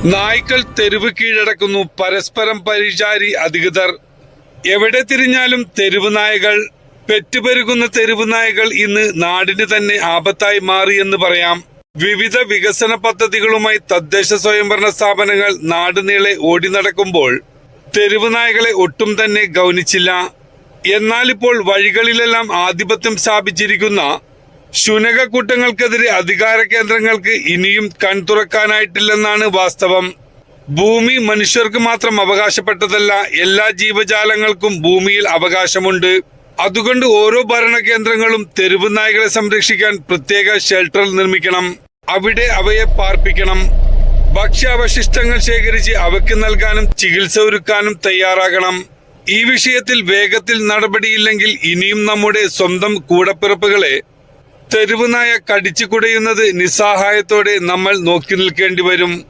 നായ്ക്കൾ തെരുവ് കീഴടക്കുന്നു. പരസ്പരം പരിചാരി അധികൃതർ. എവിടെ തിരിഞ്ഞാലും തെരുവ് നായകൾ. പെറ്റുപെരുകുന്ന തെരുവ് നായകൾ ഇന്ന് നാടിന് തന്നെ ആപത്തായി മാറിയെന്ന് പറയാം. വിവിധ വികസന പദ്ധതികളുമായി തദ്ദേശ സ്വയംഭരണ സ്ഥാപനങ്ങൾ നാടുനീളെ ഓടി നടക്കുമ്പോൾ തെരുവ് നായകളെ ഒട്ടും തന്നെ ഗൗനിച്ചില്ല. എന്നാൽ ഇപ്പോൾ വഴികളിലെല്ലാം ആധിപത്യം സ്ഥാപിച്ചിരിക്കുന്ന ശുനകക്കൂട്ടങ്ങൾക്കെതിരെ അധികാര കേന്ദ്രങ്ങൾക്ക് ഇനിയും കൺതുറക്കാനായിട്ടില്ലെന്നാണ് വാസ്തവം. ഭൂമി മനുഷ്യർക്ക് മാത്രം അവകാശപ്പെട്ടതല്ല, എല്ലാ ജീവജാലങ്ങൾക്കും ഭൂമിയിൽ അവകാശമുണ്ട്. അതുകൊണ്ട് ഓരോ ഭരണകേന്ദ്രങ്ങളും തെരുവ് നായകളെ സംരക്ഷിക്കാൻ പ്രത്യേക ഷെൽട്ടർ നിർമ്മിക്കണം. അവിടെ അവയെ പാർപ്പിക്കണം. ഭക്ഷ്യാവശിഷ്ടങ്ങൾ ശേഖരിച്ച് അവയ്ക്ക് നൽകാനും ചികിത്സ ഒരുക്കാനും തയ്യാറാകണം. ഈ വിഷയത്തിൽ വേഗത്തിൽ നടപടിയില്ലെങ്കിൽ ഇനിയും നമ്മുടെ സ്വന്തം കൂടപ്പിറപ്പുകളെ തെരുവ് നായ കടിച്ചു കുടയുന്നത് നിസ്സഹായത്തോടെ നമ്മൾ നോക്കി നിൽക്കേണ്ടി വരും.